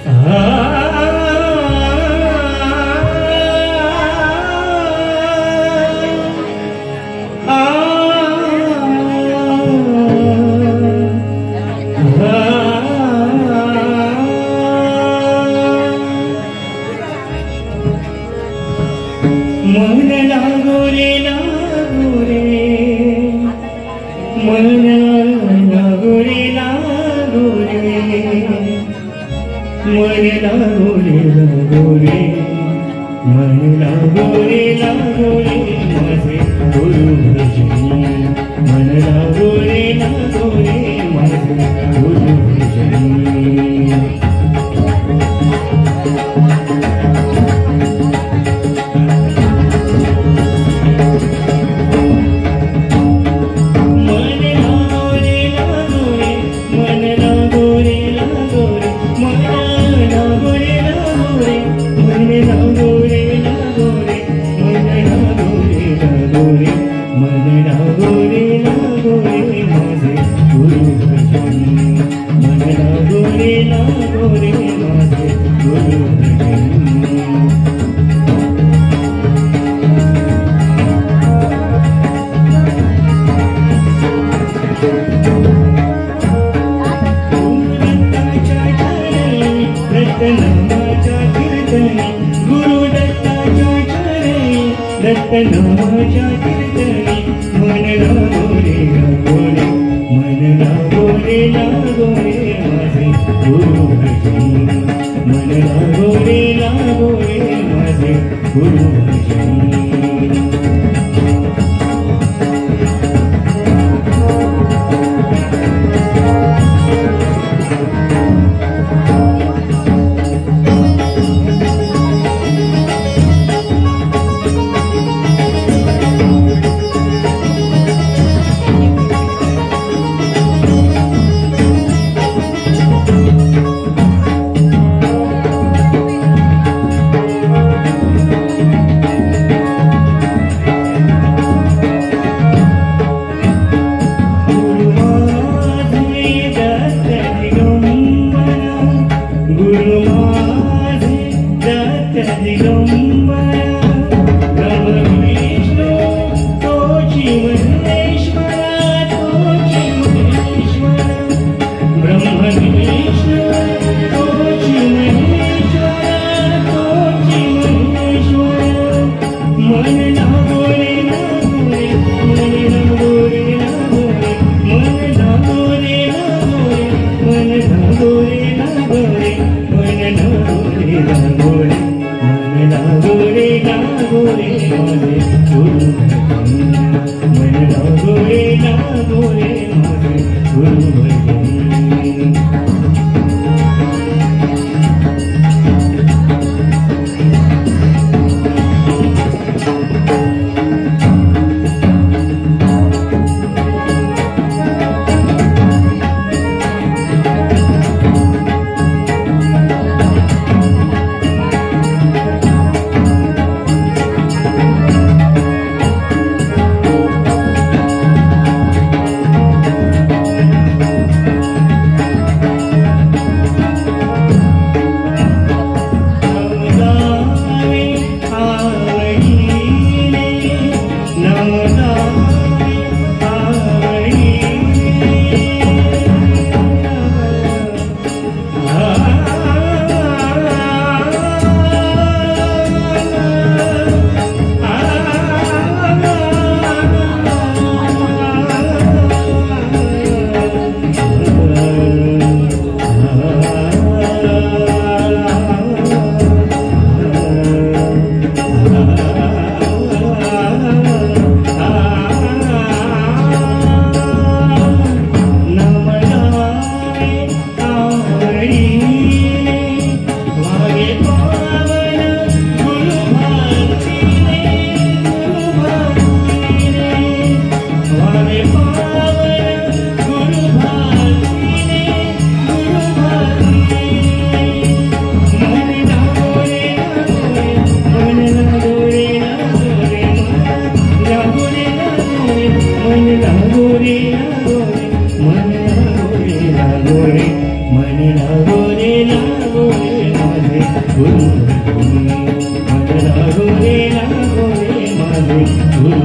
मन लागो रे लागो रे, मन लागो रे लागो रे, मन लागो रे लागो रे, मन लागो रे लागो रे, माझे गुरु भजनी मन लागो रे लागो रे, माझे गुरु भजनी नामाच्या कीर्तनी मन लागो रे लागो रे, मन लागो रे लागो रे, माझे गुरु भजनी मन लागो रे लागो रे, माझे गुरु भजनी गुरु मन लागो रे माझे गुरु